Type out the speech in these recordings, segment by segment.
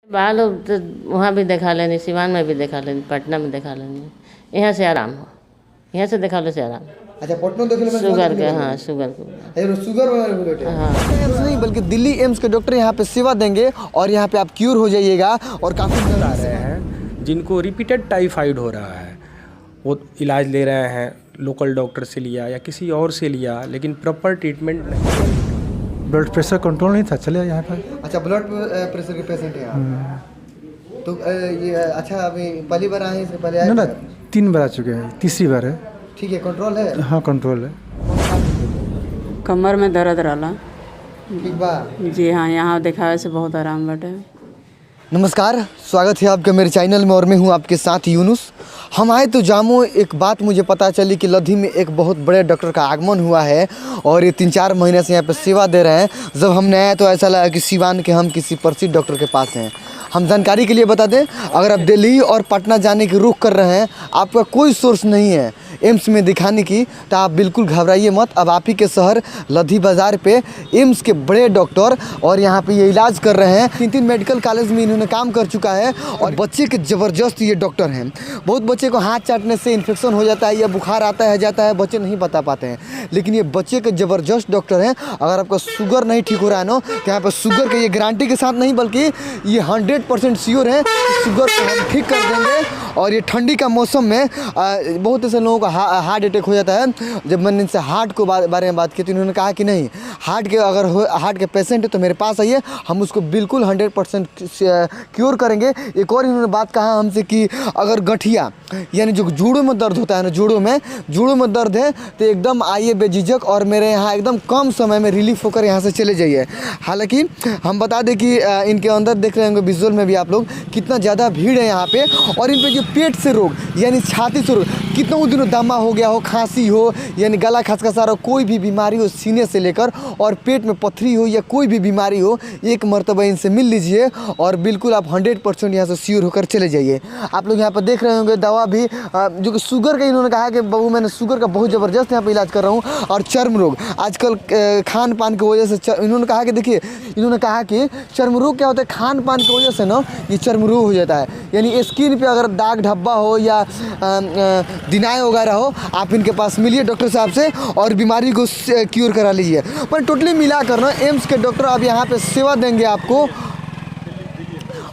बाल तो वहाँ भी दिखा लेनी, सिवान में भी दिखा लेनी, पटना में दिखा लेनी, यहाँ से आराम हो, यहाँ से दिखा लो से आराम। अच्छा, पटना देख ले शुगर के, हाँ शुगर को, शुगर वाला हाँ। एम्स नहीं बल्कि दिल्ली एम्स के डॉक्टर यहाँ पे सेवा देंगे और यहाँ पे आप क्यूर हो जाइएगा। और काफ़ी आ रहे हैं जिनको रिपीटेड टाइफाइड हो रहा है, वो इलाज ले रहे हैं, लोकल डॉक्टर से लिया या किसी और से लिया, लेकिन प्रॉपर ट्रीटमेंट नहीं। ब्लड प्रेशर कंट्रोल नहीं था, चले यहाँ पर। अच्छा, ब्लड प्रेशर के पेशेंट हैं आप। तो ये अच्छा, अभी पहली बार आए, इससे पहले आए? ना 3 बार आ चुके हैं, तीसरी बार है। ठीक है, कंट्रोल है? हाँ, कंट्रोल है। कमर में दर्द रहला। ठीक बा जी हाँ, यहाँ दिखावे से बहुत आराम बाटे। नमस्कार, स्वागत है आपका मेरे चैनल में और मैं हूं आपके साथ यूनुस। हम आए तो जामो, एक बात मुझे पता चली कि लधी में एक बहुत बड़े डॉक्टर का आगमन हुआ है और ये 3-4 महीने से यहाँ पे सेवा दे रहे हैं। जब हमने आए तो ऐसा लगा कि सिवान के हम किसी प्रसिद्ध डॉक्टर के पास हैं। हम जानकारी के लिए बता दें, अगर आप दिल्ली और पटना जाने की रुख कर रहे हैं, आपका कोई सोर्स नहीं है एम्स में दिखाने की, तो आप बिल्कुल घबराइए मत। अब आप ही के शहर लधी बाज़ार पे एम्स के बड़े डॉक्टर और यहाँ पे ये इलाज कर रहे हैं। 3 मेडिकल कॉलेज में इन्होंने काम कर चुका है और बच्चे के ज़बरदस्त ये डॉक्टर हैं। बहुत बच्चे को हाथ चाटने से इन्फेक्शन हो जाता है या बुखार आता है जाता है, बच्चे नहीं बता पाते हैं, लेकिन ये बच्चे के ज़बरदस्त डॉक्टर हैं। अगर आपका शुगर नहीं ठीक हो रहा है ना, तो यहाँ पर शुगर के ये गारंटी के साथ नहीं बल्कि ये 100% श्योर है शुगर को हम ठीक कर देंगे। और ये ठंडी का मौसम में बहुत ऐसे लोगों का हार्ट अटैक हो जाता है। जब मैंने इनसे हार्ट को बारे में बात की तो इन्होंने कहा कि नहीं, हार्ट के अगर हार्ट के पेशेंट है तो मेरे पास आइए, हम उसको बिल्कुल 100% क्योर करेंगे। एक और इन्होंने बात कहा हमसे कि अगर गठिया यानी जो जोड़ों में दर्द होता है ना, जोड़ों में दर्द है तो एकदम आइए बेझिझक और मेरे यहाँ एकदम कम समय में रिलीफ होकर यहाँ से चले जाइए। हालांकि हम बता दें कि इनके अंदर देख रहे होंगे विजुअल में भी आप लोग, कितना ज़्यादा भीड़ है यहाँ पे। और इन पे जो पेट से रोग यानी छाती से रोग, कितनों दिनों दमा हो गया हो, खांसी हो यानी गला खसखसा रहा हो, कोई भी बीमारी हो सीने से लेकर और पेट में पथरी हो या कोई भी बीमारी हो, एक मरतबा इनसे मिल लीजिए और बिल्कुल आप 100% यहाँ से श्योर होकर चले जाइए। आप लोग यहाँ पर देख रहे होंगे दवा भी जो कि शुगर का, इन्होंने कहा कि बाबू मैंने शुगर का बहुत ज़बरदस्त यहाँ पर इलाज कर रहा हूँ। और चर्म रोग आजकल खान पान की वजह से इन्होंने कहा कि देखिए, इन्होंने कहा कि चर्म रोग क्या होता है, खान पान की वजह से ना ये चर्म रोग हो जाता है। यानी स्किन पे अगर दाग धब्बा हो या दिनाय वगैरह हो, आप इनके पास मिलिए डॉक्टर साहब से और बीमारी को क्योर करा लीजिए। पर टोटली मिला कर ना एम्स के डॉक्टर अब यहाँ पे सेवा देंगे आपको,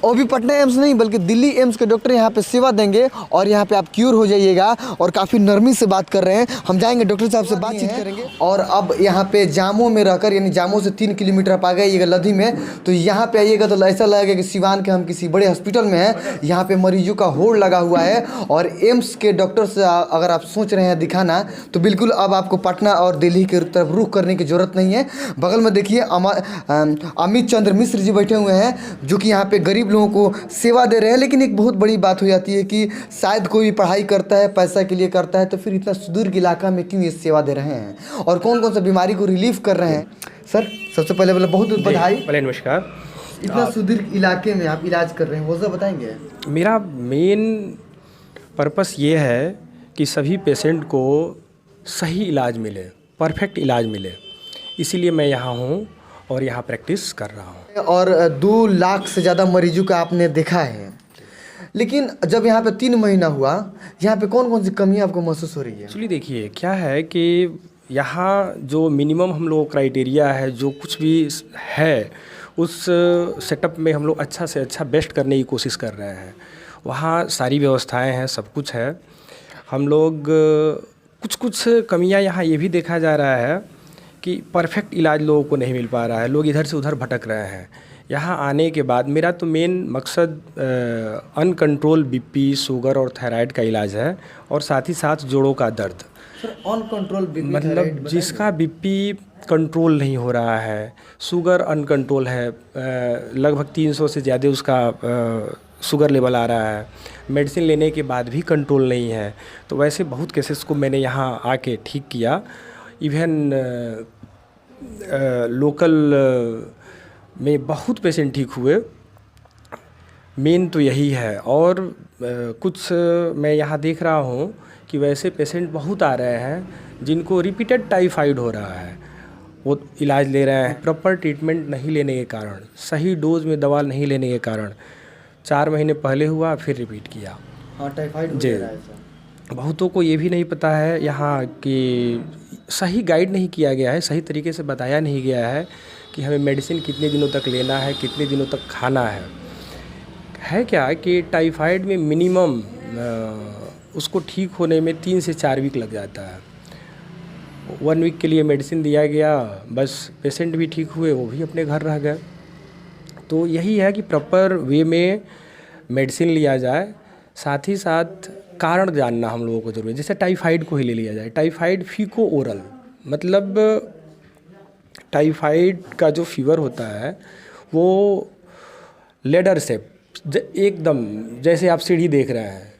और भी पटना एम्स नहीं बल्कि दिल्ली एम्स के डॉक्टर यहाँ पे सेवा देंगे और यहाँ पे आप क्यूर हो जाइएगा। और काफ़ी नरमी से बात कर रहे हैं, हम जाएंगे डॉक्टर साहब से बातचीत करेंगे। और अब यहाँ पे जामो में रहकर यानी जामो से 3 किलोमीटर आप आ गए लधी में, तो यहाँ पे आइएगा तो ऐसा लगेगा कि सिवान के हम किसी बड़े हॉस्पिटल में हैं। यहाँ पे मरीजों का होड़ लगा हुआ है और एम्स के डॉक्टर से अगर आप सोच रहे हैं दिखाना तो बिल्कुल अब आपको पटना और दिल्ली की तरफ रुख करने की ज़रूरत नहीं है। बगल में देखिए अमित चंद्र मिश्र जी बैठे हुए हैं जो कि यहाँ पे गरीब लोगों को सेवा दे रहे हैं। लेकिन एक बहुत बड़ी बात हो जाती है कि शायद कोई भी पढ़ाई करता है, पैसा के लिए करता है, तो फिर इतना सुदूर इलाका में क्यों ये सेवा दे रहे हैं और कौन कौन सा बीमारी को रिलीफ कर रहे हैं। सर सबसे पहले बहुत बधाई। पहले नमस्कार। इतना सुदूर इलाके में आप इलाज कर रहे हैं, वो सब बताएंगे। मेरा मेन पर्पस ये है कि सभी पेशेंट को सही इलाज मिले, परफेक्ट इलाज मिले, इसीलिए मैं यहाँ हूँ और यहाँ प्रैक्टिस कर रहा हूँ। और 2 लाख से ज़्यादा मरीजों का आपने देखा है, लेकिन जब यहाँ पे 3 महीना हुआ, यहाँ पे कौन कौन सी कमियाँ आपको महसूस हो रही है? एक्चुअली देखिए क्या है कि यहाँ जो मिनिमम हम लोग क्राइटेरिया है, जो कुछ भी है उस सेटअप में हम लोग अच्छा से अच्छा बेस्ट करने की कोशिश कर रहे हैं। वहाँ सारी व्यवस्थाएं हैं, सब कुछ है। हम लोग कुछ कमियाँ यहाँ ये भी देखा जा रहा है कि परफेक्ट इलाज लोगों को नहीं मिल पा रहा है, लोग इधर से उधर भटक रहे हैं। यहाँ आने के बाद मेरा तो मेन मकसद अनकंट्रोल बीपी, शुगर और थायराइड का इलाज है और साथ ही साथ जोड़ों का दर्द। अनकंट्रोल बीपी मतलब जिसका बीपी कंट्रोल नहीं हो रहा है, शुगर अनकंट्रोल है, लगभग 300 से ज़्यादा उसका शुगर लेवल आ रहा है, मेडिसिन लेने के बाद भी कंट्रोल नहीं है, तो वैसे बहुत केसेस को मैंने यहाँ आके ठीक किया। इवन लोकल में बहुत पेशेंट ठीक हुए। मेन तो यही है। और कुछ मैं यहाँ देख रहा हूँ कि वैसे पेशेंट बहुत आ रहे हैं जिनको रिपीटेड टाइफाइड हो रहा है, वो इलाज ले रहे हैं। प्रॉपर ट्रीटमेंट नहीं लेने के कारण, सही डोज में दवा नहीं लेने के कारण 4 महीने पहले हुआ, फिर रिपीट किया। हाँ, टाइफाइड जी। वगैरह ऐसा। बहुतों को ये भी नहीं पता है यहाँ कि सही गाइड नहीं किया गया है, सही तरीके से बताया नहीं गया है कि हमें मेडिसिन कितने दिनों तक लेना है, कितने दिनों तक खाना है क्या कि टाइफाइड में मिनिमम उसको ठीक होने में 3 से 4 वीक लग जाता है। 1 वीक के लिए मेडिसिन दिया गया, बस पेशेंट भी ठीक हुए, वो भी अपने घर रह गए। तो यही है कि प्रॉपर वे में मेडिसिन लिया जाए, साथ ही साथ कारण जानना हम लोगों को जरूरी है। जैसे टाइफाइड को ही ले लिया जाए, टाइफाइड फीको ओरल, मतलब टाइफाइड का जो फीवर होता है वो लेडर शेप, एकदम जैसे आप सीढ़ी देख रहे हैं,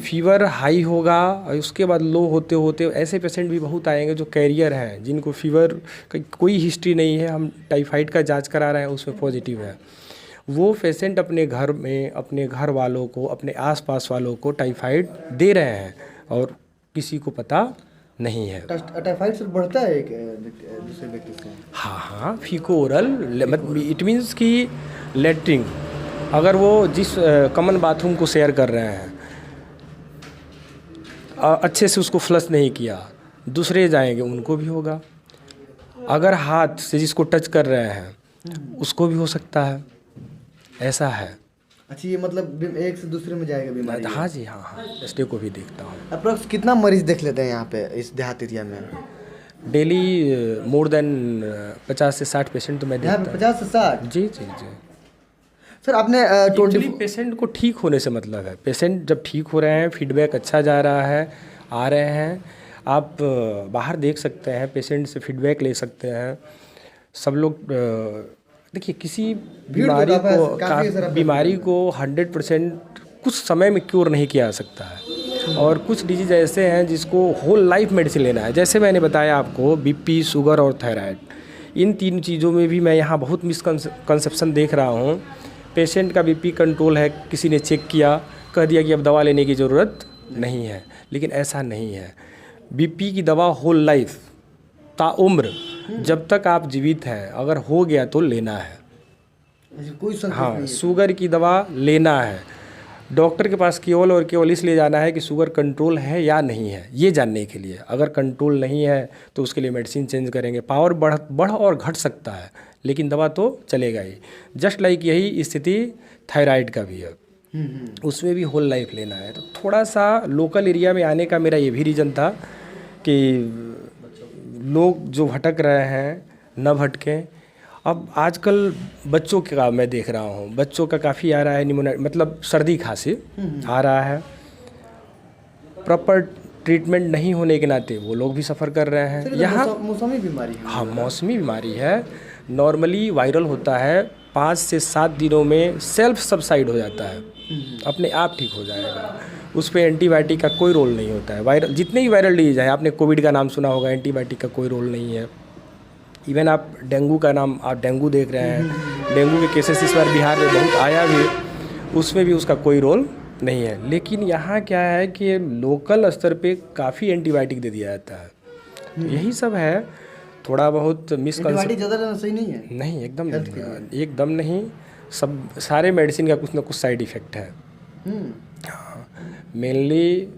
फीवर हाई होगा और उसके बाद लो होते होते ऐसे पेशेंट भी बहुत आएंगे जो कैरियर हैं, जिनको फीवर का कोई हिस्ट्री नहीं है, हम टाइफाइड का जांच करा रहे हैं उसमें पॉजिटिव है। वो पेशेंट अपने घर में अपने घर वालों को, अपने आसपास वालों को टाइफाइड दे रहे हैं और किसी को पता नहीं है। टाइफाइड से बढ़ता है एक दूसरे व्यक्ति से? हाँ, फीको ओरल, मतलब इट मीन्स कि लेटरिन, अगर वो जिस कॉमन बाथरूम को शेयर कर रहे हैं अच्छे से उसको फ्लश नहीं किया, दूसरे जाएंगे उनको भी होगा। अगर हाथ से जिसको टच कर रहे हैं उसको भी हो सकता है, ऐसा है। अच्छा, ये मतलब एक से दूसरे में जाएगा बीमारी? हाँ जी, हाँ, इसलिए को भी देखता हूँ। अप्रोक्स कितना मरीज देख लेते हैं यहाँ पे इस देहात एरिया में? डेली मोर देन 50 से 60 पेशेंट तो मैं यहाँ देखता पे हूँ। 50 से 60? जी जी जी। सर आपने एक्चुअली पेशेंट को ठीक होने से मतलब है, पेशेंट जब ठीक हो रहे हैं, फीडबैक अच्छा जा रहा है, आ रहे हैं, आप बाहर देख सकते हैं, पेशेंट से फीडबैक ले सकते हैं। सब लोग देखिए, किसी बीमारी को 100% कुछ समय में क्योर नहीं किया जा सकता है, और कुछ डिजीज ऐसे हैं जिसको होल लाइफ मेडिसिन लेना है। जैसे मैंने बताया आपको, बीपी, शुगर और थायराइड, इन 3 चीज़ों में भी मैं यहाँ बहुत मिसकंसेप्शन देख रहा हूँ। पेशेंट का बीपी कंट्रोल है, किसी ने चेक किया, कह दिया कि अब दवा लेने की ज़रूरत नहीं है, लेकिन ऐसा नहीं है। बीपी की दवा होल लाइफ, ताउम्र, जब तक आप जीवित हैं, अगर हो गया तो लेना है। कोई संकेत हाँ, नहीं है। शुगर की दवा लेना है, डॉक्टर के पास केवल और केवल इसलिए जाना है कि शुगर कंट्रोल है या नहीं है, ये जानने के लिए। अगर कंट्रोल नहीं है तो उसके लिए मेडिसिन चेंज करेंगे। पावर बढ़ और घट सकता है, लेकिन दवा तो चलेगा ही। जस्ट लाइक यही स्थिति थायराइड का भी है, उसमें भी होल लाइफ लेना है। तो थोड़ा सा लोकल एरिया में आने का मेरा ये भी रीज़न था कि लोग जो भटक रहे हैं न भटकें। अब आजकल बच्चों का मैं देख रहा हूँ, बच्चों का काफ़ी आ रहा है निमोनिया, मतलब सर्दी खांसी आ रहा है। प्रॉपर ट्रीटमेंट नहीं होने के नाते वो लोग भी सफ़र कर रहे हैं। यहाँ मौसमी बीमारी है? हाँ, मौसमी बीमारी है। नॉर्मली वायरल होता है, 5 से 7 दिनों में सेल्फ सबसाइड हो जाता है, अपने आप ठीक हो जाएगा। उस पर एंटीबायोटिक का कोई रोल नहीं होता है। वायरल जितने भी वायरल डिजीज हैं, आपने कोविड का नाम सुना होगा, एंटीबायोटिक का कोई रोल नहीं है। इवन आप डेंगू का नाम, आप डेंगू देख रहे हैं, डेंगू के केसेस इस बार बिहार में बहुत आया भी, उसमें भी उसका कोई रोल नहीं है। लेकिन यहाँ क्या है कि लोकल स्तर पे काफ़ी एंटीबायोटिक दे दिया जाता है। तो यही सब है, थोड़ा बहुत एंटीबायोटिक ज़्यादा लेना सही नहीं है? नहीं, एकदम नहीं। सब सारे मेडिसिन का कुछ ना कुछ साइड इफ़ेक्ट है। हाँ, मेनली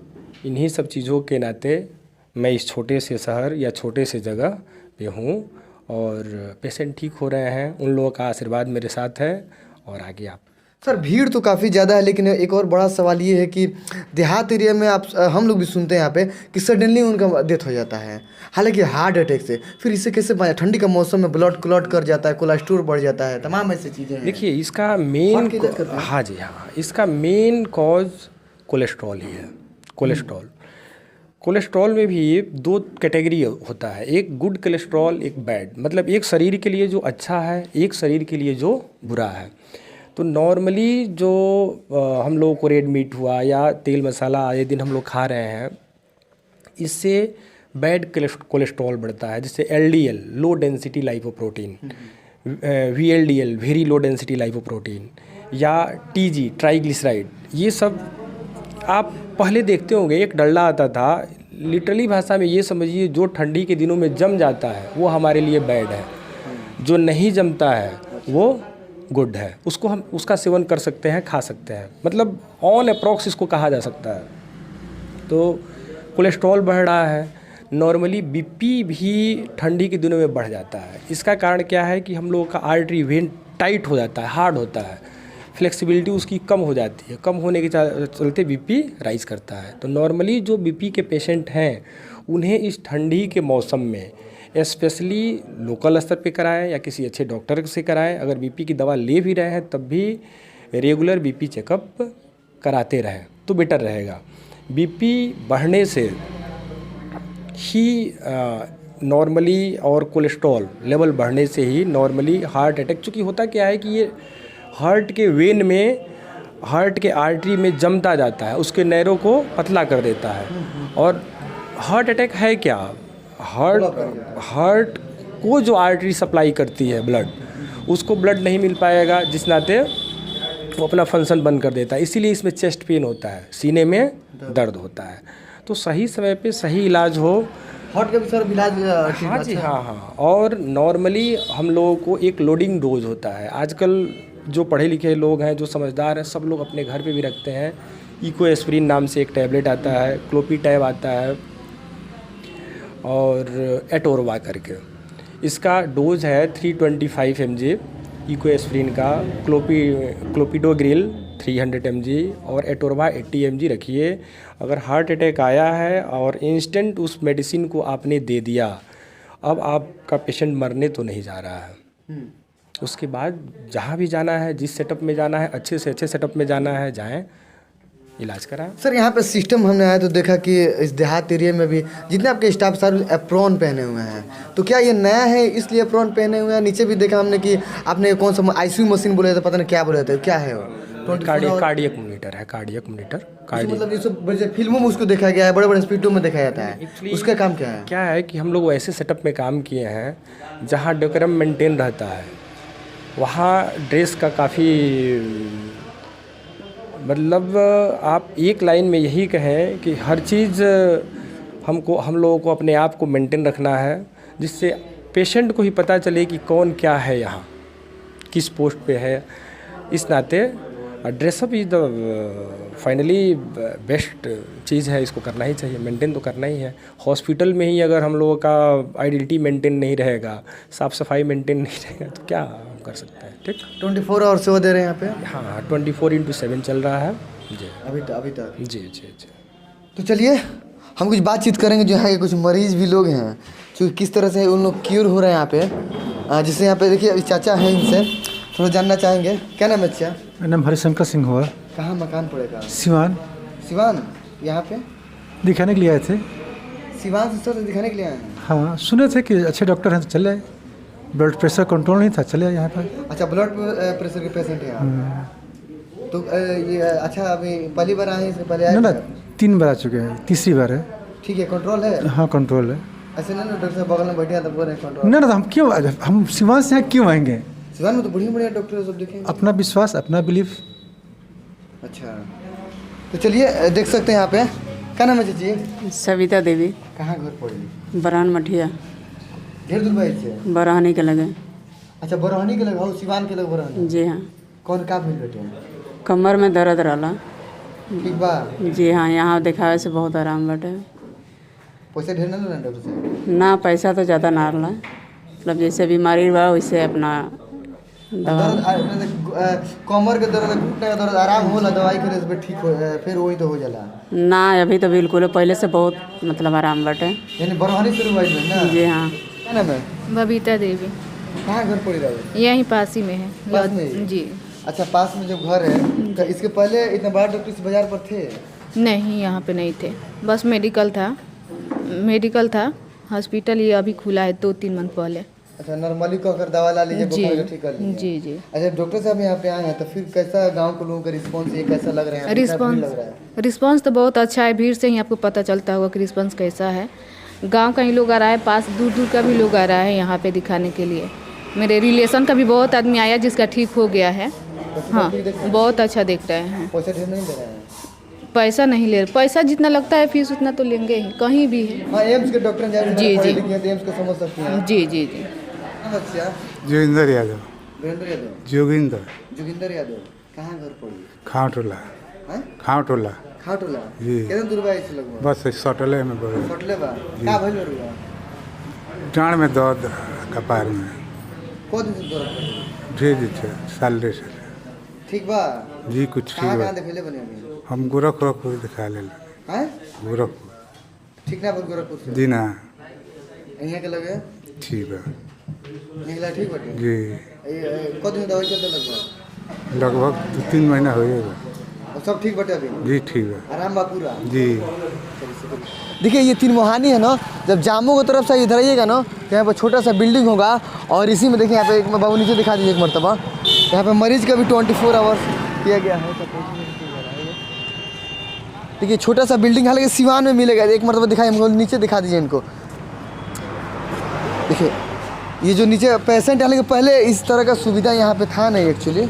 इन्हीं सब चीज़ों के नाते मैं इस छोटे से शहर या छोटे से जगह पे हूँ, और पेशेंट ठीक हो रहे हैं, उन लोगों का आशीर्वाद मेरे साथ है। और आगे आप सर, भीड़ तो काफ़ी ज़्यादा है, लेकिन एक और बड़ा सवाल ये है कि देहात एरिया में हम लोग भी सुनते हैं यहाँ पे कि सडनली उनका डेथ हो जाता है, हालांकि हार्ट अटैक से। फिर इससे कैसे ठंडी का मौसम में ब्लड क्लॉट कर जाता है, कोलेस्ट्रॉल बढ़ जाता है, तमाम ऐसी चीज़ें हैं। देखिए, इसका मेन, हाँ जी हाँ, इसका मेन कॉज कोलेस्ट्रॉल ही है। कोलेस्ट्रॉल में भी 2 कैटेगरी होता है, एक गुड कोलेस्ट्रॉल, एक बैड। मतलब एक शरीर के लिए जो अच्छा है, एक शरीर के लिए जो बुरा है। तो नॉर्मली जो हम लोगों को रेड मीट हुआ या तेल मसाला आए दिन हम लोग खा रहे हैं, इससे बैड कोलेस्ट्रॉल बढ़ता है। जैसे LDL, low density lipoprotein, VLDL, very low density lipoprotein, या TG, ट्राइग्लिसराइड। ये सब आप पहले देखते होंगे, एक डल्ला आता था, लिटरली भाषा में ये समझिए, जो ठंडी के दिनों में जम जाता है वो हमारे लिए बैड है, जो नहीं जमता है वो गुड है, उसको हम उसका सेवन कर सकते हैं, खा सकते हैं, मतलब ऑन अप्रॉक्स इसको कहा जा सकता है। तो कोलेस्ट्रॉल बढ़ रहा है, नॉर्मली बीपी भी ठंडी के दिनों में बढ़ जाता है। इसका कारण क्या है कि हम लोगों का आर्टरी वेन टाइट हो जाता है, हार्ड होता है, फ्लेक्सिबिलिटी उसकी कम हो जाती है, कम होने के चलते बीपी राइज करता है। तो नॉर्मली जो बीपी के पेशेंट हैं उन्हें इस ठंडी के मौसम में स्पेशली लोकल स्तर पे कराएं या किसी अच्छे डॉक्टर से कराएं। अगर बीपी की दवा ले भी रहे हैं तब भी रेगुलर बीपी चेकअप कराते रहें तो बेटर रहेगा। बीपी बढ़ने से ही नॉर्मली और कोलेस्ट्रॉल लेवल बढ़ने से ही नॉर्मली हार्ट अटैक, चूँकि होता क्या है कि ये हार्ट के वेन में, हार्ट के आर्टरी में जमता जाता है, उसके नैरों को पतला कर देता है। और हार्ट अटैक है क्या, हार्ट को जो आर्टरी सप्लाई करती है ब्लड, उसको ब्लड नहीं मिल पाएगा, जिस नाते वो अपना फंक्शन बंद कर देता है। इसीलिए इसमें चेस्ट पेन होता है, सीने में दर्द होता है। तो सही समय पे सही इलाज हो। हार्ट का भी सर इलाज? हाँ जी, हाँ। और नॉर्मली हम लोगों को एक लोडिंग डोज होता है। आजकल जो पढ़े लिखे लोग हैं, जो समझदार हैं, सब लोग अपने घर पे भी रखते हैं। इको एस्प्रिन नाम से एक टैबलेट आता है, क्लोपीटैब आता है और एटोरवा करके। इसका डोज है 325 mg इको एस्प्रिन का, क्लोपिडोग्रिल 300 mg और एटोरवा 80 mg रखिए। अगर हार्ट अटैक आया है और इंस्टेंट उस मेडिसिन को आपने दे दिया, अब आपका पेशेंट मरने तो नहीं जा रहा है। उसके बाद जहाँ भी जाना है, जिस सेटअप में जाना है, अच्छे से अच्छे सेटअप में जाना है, जाएं, इलाज कराएं। सर यहाँ पे सिस्टम हमने आया तो देखा कि इस देहात एरिया में भी जितने आपके स्टाफ सारे एप्रॉन पहने हुए हैं, तो क्या ये नया है इसलिए एप्रॉन पहने हुए हैं? नीचे भी देखा हमने कि आपने कौन सा आईसीयू मशीन बोले थे, पता नहीं क्या बोले थे, क्या है वो? कार्डियक मॉनिटर है, कार्डियक मॉनिटर। मतलब ये सब फिल्मों में उसको देखा गया है, बड़े बड़े हॉस्पिटलों में देखा जाता है। उसका काम क्या है? क्या है कि हम लोग ऐसे सेटअप में काम किए हैं जहाँ डेकोरम मेंटेन रहता है, वहाँ ड्रेस का काफ़ी, मतलब आप एक लाइन में यही कहें कि हर चीज़ हम लोगों को अपने आप को मेंटेन रखना है, जिससे पेशेंट को ही पता चले कि कौन क्या है, यहाँ किस पोस्ट पे है। इस नाते dress up is the finally best चीज़ है, इसको करना ही चाहिए, मेंटेन तो करना ही है। हॉस्पिटल में ही अगर हम लोगों का आइडेंटिटी मेंटेन नहीं रहेगा, साफ़ सफाई मेंटेन नहीं रहेगा, तो क्या हम कर सकते हैं। ठीक, 24 आवर सेवा दे रहे हैं यहाँ पे? हाँ, 24/7 चल रहा है जी, अभी तक। जी। तो चलिए हम कुछ बातचीत करेंगे जो यहाँ के कुछ मरीज भी लोग हैं, जो किस तरह से उन लोग क्योर हो रहे हैं यहाँ पे। जैसे यहाँ पे देखिए चाचा हैं, इनसे थोड़ा जानना चाहेंगे। क्या नाम है चाचा? मेरा नाम हरिशंकर सिंह हुआ। कहाँ मकान पड़ेगा? सिवान। सिवान? यहाँ पे दिखाने के लिए आए थे। सिवान से सर दिखाने के लिए आए हैं? हाँ, सुने थे कि अच्छे डॉक्टर हैं तो चले आए। ब्लड प्रेशर कंट्रोल नहीं था, चले आए यहाँ पर। अच्छा, ब्लड प्रेशर के पेशेंट हैं आप? तो ये अच्छा, अभी पहली बार आए हैं, इससे पहले आए? ना 3 बार आ चुके हैं, तीसरी बार है। ठीक है, कंट्रोल है? हाँ, कंट्रोल है। ऐसे ना डॉक्टर साहब बगल में बैठे हैं तो बोल रहे हैं कंट्रोल। ना हम क्यों, हम सिवान से यहाँ क्यों आएंगे? सिवान में तो बढ़िया बढ़िया डॉक्टर सब देखेंगे। अपना विश्वास, अपना बिलीफ। अच्छा, तो चलिए देख सकते हैं यहाँ पे। क्या नाम है चाची? सविता देवी। कहाँ घर पड़ी? बरहान मठिया। ढेर दूर बाइक से? बरहानी के लगे। अच्छा, बरहनी के लगे हो, सिवान के लगे बरहनी? जी हाँ। कौन का मिल बैठे? कमर में दर्द रहला। ठीक बा? जी हाँ, यहाँ दिखावे से बहुत आराम बटे। पैसा ढेर ना लेना डॉक्टर से? ना, पैसा तो ज़्यादा ना रहला, मतलब जैसे बीमारी बा वैसे अपना दवा। कमर के दर्द, घुटने का दर्द आराम होला, दवाई करे से ठीक हो, फिर वही तो हो जाला ना। अभी तो बिल्कुल पहले से बहुत मतलब आराम बटे। यानी बरहनी शुरू हुआ है ना? जी हाँ। क्या नाम है? बबीता देवी। कहाँ घर पड़ी रहा? यहीं पास ही में है। पास में ही? जी। अच्छा, पास में जब घर है तो इसके पहले इतना बड़ा डॉक्टर इस बाजार पर थे? नहीं, यहाँ पे नहीं थे, बस मेडिकल था। हॉस्पिटल ये अभी खुला है 2-3 मंथ पहले। अच्छा, नॉर्मली को अगर दवा ला लीजिए, बुखार का ठीक कर लीजिए। जी। अच्छा, डॉक्टर साहब यहाँ पे आए हैं तो फिर कैसा गांव के लोगों का रिस्पांस, ये कैसा लग रहा है? रिस्पांस तो बहुत अच्छा है। भीड़ से ही आपको पता चलता होगा कि रिस्पांस कैसा है। गांव का ही लोग आ रहा है, पास दूर दूर का भी लोग आ रहा है यहाँ पे दिखाने के लिए। मेरे रिलेशन का भी बहुत आदमी आया जिसका ठीक हो गया है। हाँ, बहुत अच्छा देख रहे हैं। पैसा ढेर नहीं दे रहे हैं? पैसा नहीं ले रहे, पैसा जितना लगता है फीस उतना तो लेंगे ही, कहीं भी है। हाँ, एम्स के डॉक्टर जी। एम्स को समझ सकते हैं। जी। अच्छा, जोगिंदर यादव। वीरेंद्र यादव। जोगिंदर जोगिंदर यादव कहाँ घर पड़ी? खावटोला हैं? खावटोला खाटोला जी। कितना दूर बा इस लगभग? बस सटले में बड़े फटले बा का भइल रुआ? डाँड में दर्द कपार में को दिन से दर्द पड़ी? ढेर थे साल से ठीक बा? जी कुछ ठीक कहाँ बा। कहाँ दिखले बने अभी? हम गोरखपुर दिखा ले हैं? गोरखपुर ठीक ना बोल गोरखपुर से? जी ना यहाँ के लगे ठीक है निकला ठीक बटे? जी को दिन दवाई चलते लगभग? लगभग 2-3 महीना हो गया और सब ठीक बटे अभी? जी ठीक है आराम बा पूरा? जी। देखिए ये तीन मोहानी है ना, जब जामू की तरफ से इधर आइएगा ना तो यहाँ पर छोटा सा बिल्डिंग होगा और इसी में देखिए यहाँ पे एक बाबू नीचे दिखा दीजिए एक मरतबा, यहाँ पे मरीज का भी 24 आवर्स किया गया है। देखिए छोटा सा बिल्डिंग हालांकि सिवान में मिलेगा, एक मरतबा दिखाई हमको नीचे दिखा दीजिए इनको। देखिए ये जो नीचे पेशेंट हालांकि पहले इस तरह का सुविधा यहाँ पे था नहीं एक्चुअली,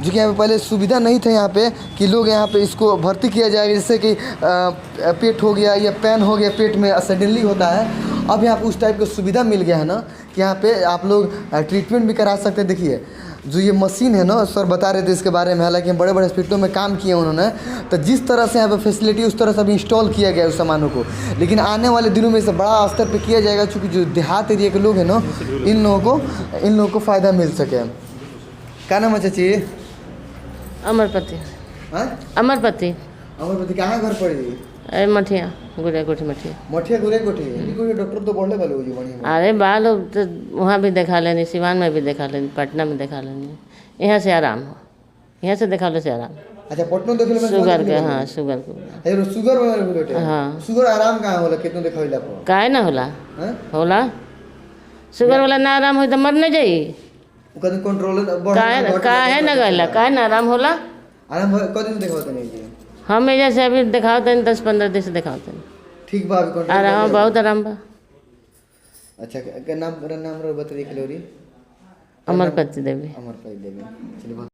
जो कि यहाँ पे पहले सुविधा नहीं था यहाँ पे कि लोग यहाँ पे इसको भर्ती किया जाए, जैसे कि पेट हो गया या पेन हो गया पेट में सडनली होता है। अब यहाँ पे उस टाइप का सुविधा मिल गया है ना कि यहाँ पे आप लोग ट्रीटमेंट भी करा सकते हैं। देखिए जो ये मशीन है ना, सर बता रहे थे इसके बारे में, हालांकि हम बड़े बड़े हॉस्पिटलों में काम किए उन्होंने, तो जिस तरह से यहाँ पे फैसिलिटी उस तरह से अभी इंस्टॉल किया गया है उस सामानों को, लेकिन आने वाले दिनों में इसे बड़ा स्तर पे किया जाएगा, चूँकि जो देहात एरिया के लोग हैं ना इन लोगों को फ़ायदा मिल सके। क्या नाम है चाची? अमरपति। हाँ अमरपति। अमरपति कहाँ घर पड़ी? अरे मठिया गुड़िया कोठी मठिया। मठिया गुरे कोठी कोई डॉक्टर तो बोलने वाले हो जी बढ़िया। अरे बाल तो वहाँ भी दिखा लेनी, सिवान में भी दिखा लेनी, पटना में दिखा लेनी, यहाँ से आराम हो, यहाँ से दिखा लो से आराम। अच्छा पटना देख ले शुगर के, हाँ शुगर को। अरे शुगर वाला बेटे? हाँ शुगर आराम कहाँ होला कितना दिखाइला पर? काहे ना होला? हैं? होला शुगर वाला ना आराम हो तो मर नहीं जाई। कद कंट्रोल काहे ना गला, काहे ना आराम होला? आराम कद दिन दिखावत नहीं जी? हम एजा से अभी दिखाते हैं 10-15 दिन से दिखाते हैं। ठीक बा अभी कंट्रोल? आराम बहुत आराम बा। अच्छा नाम बता देख लो री। अमरपति देवी। अमरपति देवी चलिए।